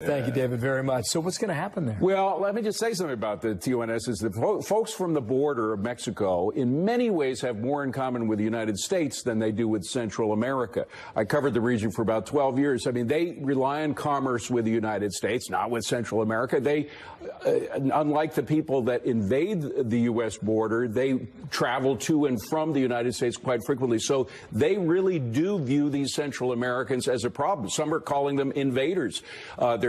Thank you, David, very much. So what's going to happen there? Well, let me just say something about the TUNS. Is the folks from the border of Mexico in many ways have more in common with the United States than they do with Central America. I covered the region for about 12 years. I mean, they rely on commerce with the United States, not with Central America. They, unlike the people that invade the U.S. border, they travel to and from the United States quite frequently. So they really do view these Central Americans as a problem. Some are calling them invaders.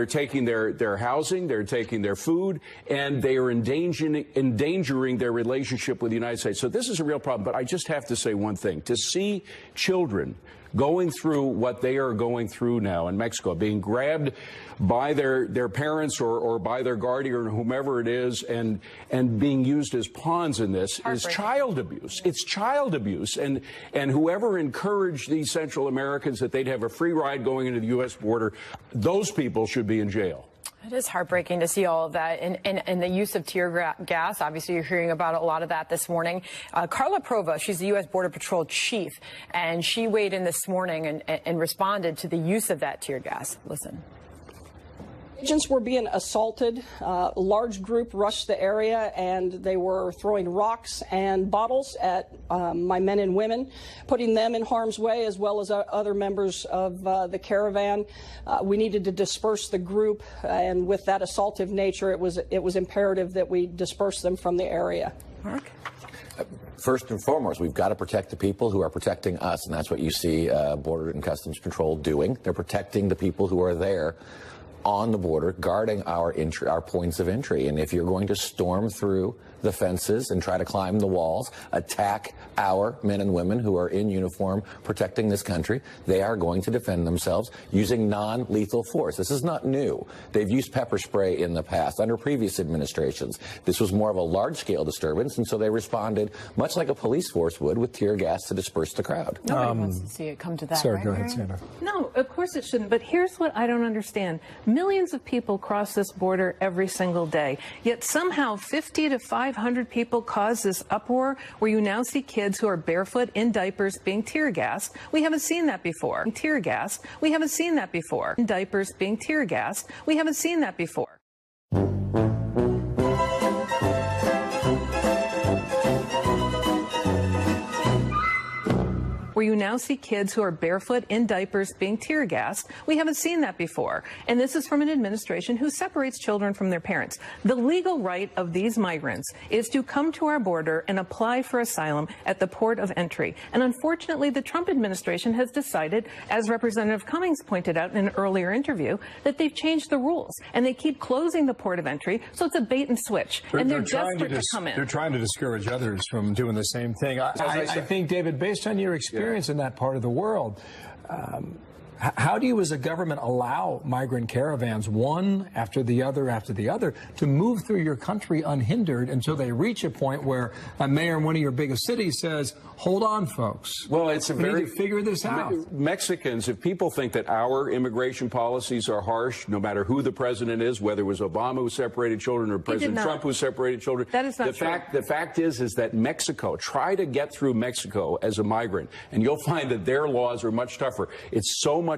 They're taking their housing, they're taking their food, and they are endangering their relationship with the United States. So this is a real problem. But I just have to say one thing. To see children going through what they are going through now in Mexico, being grabbed by their parents or by their guardian or whomever it is, and being used as pawns in this is child abuse. It's child abuse. And whoever encouraged these Central Americans that they'd have a free ride going into the U.S. border, those people should be in jail. It is heartbreaking to see all of that and the use of tear gas. Obviously, you're hearing about a lot of that this morning. Carla Prova, she's the U.S. Border Patrol chief, and she weighed in this morning and responded to the use of that tear gas. Listen. Agents were being assaulted. A large group rushed the area, and they were throwing rocks and bottles at my men and women, putting them in harm's way, as well as other members of the caravan. We needed to disperse the group, and with that assaultive nature, it was imperative that we disperse them from the area. Mark? First and foremost, we've got to protect the people who are protecting us, and that's what you see Border and Customs Patrol doing. They're protecting the people who are there on the border, guarding our points of entry. And if you're going to storm through the fences and try to climb the walls, attack our men and women who are in uniform protecting this country, they are going to defend themselves using non-lethal force. This is not new. They've used pepper spray in the past under previous administrations. This was more of a large-scale disturbance, and so they responded much like a police force would with tear gas to disperse the crowd. Nobody wants to see it come to that, Sorry, right? go ahead, Sandra. No, of course it shouldn't. But here's what I don't understand. Millions of people cross this border every single day, yet somehow 50 to 500 people cause this uproar where you now see kids who are barefoot in diapers being tear gassed. We haven't seen that before. Tear gas. We haven't seen that before. In diapers being tear gassed. We haven't seen that before. Where you now see kids who are barefoot in diapers being tear gassed. We haven't seen that before. And this is from an administration who separates children from their parents. The legal right of these migrants is to come to our border and apply for asylum at the port of entry. And unfortunately, the Trump administration has decided, as Representative Cummings pointed out in an earlier interview, that they've changed the rules and they keep closing the port of entry. So it's a bait and switch. And they're desperate to come in. They're trying to discourage others from doing the same thing. I think, David, based on your experience in that part of the world, how do you as a government allow migrant caravans, one after the other, to move through your country unhindered until they reach a point where a mayor in one of your biggest cities says, hold on, folks. Well, it's a we need to figure this out. Mexicans, if people think that our immigration policies are harsh, no matter who the president is, whether it was Obama who separated children or President Trump who separated children, that is not true. The fact is that Mexico, try to get through Mexico as a migrant, and you'll find that their laws are much tougher. It's so much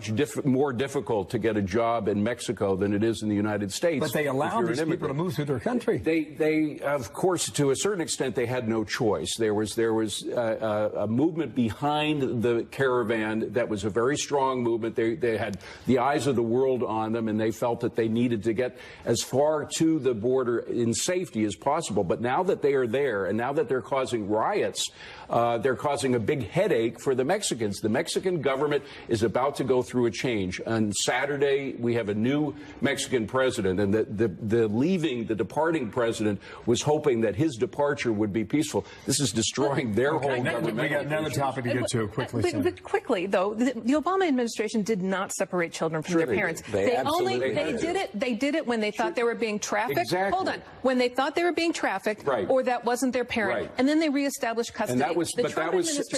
more difficult to get a job in Mexico than it is in the United States. But they allow these people to move through their country. They, of course, to a certain extent, they had no choice. There was a movement behind the caravan that was a very strong movement. They had the eyes of the world on them, and they felt that they needed to get as far to the border in safety as possible. But now that they are there, and now that they're causing riots, they're causing a big headache for the Mexicans. The Mexican government is about to go through a change. On Saturday, we have a new Mexican president, and the departing president was hoping that his departure would be peaceful. This is destroying their whole government. We got another topic to get to quickly. But quickly, though, the Obama administration did not separate children from their parents. They did it when they thought they were being trafficked. Exactly. Hold on, when they thought they were being trafficked, or that wasn't their parent, and then they reestablished custody. And that was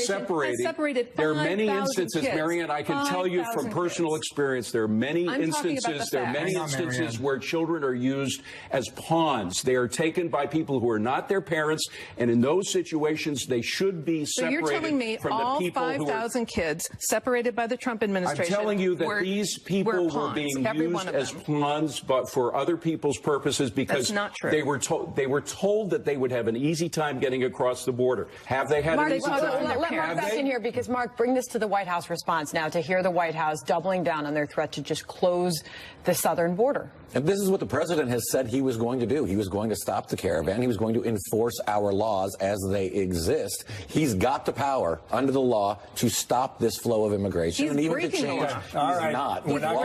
separated. There are many instances, Marianne, I can tell you from personal experience. There are many I'm talking about instances. the There are many facts. instances where children are used as pawns. They are taken by people who are not their parents, and in those situations, they should be So separated you're telling me from all the people who are. 5,000 kids separated by the Trump administration? I'm telling you that these people were pawns, being every used one of as them. pawns, but for other people's purposes, because That's not true. they were told that they would have an easy time getting across the border. Have they had Mark, an easy time? let Mark Have back they? in here, because Mark, bring this to the White House response now, to hear the White House doubling down on their threat to just close the southern border. And this is what the president has said he was going to do. He was going to stop the caravan. He was going to enforce our laws as they exist. He's got the power under the law to stop this flow of immigration He's and even to breaking the change. law. He's All right. not. We're not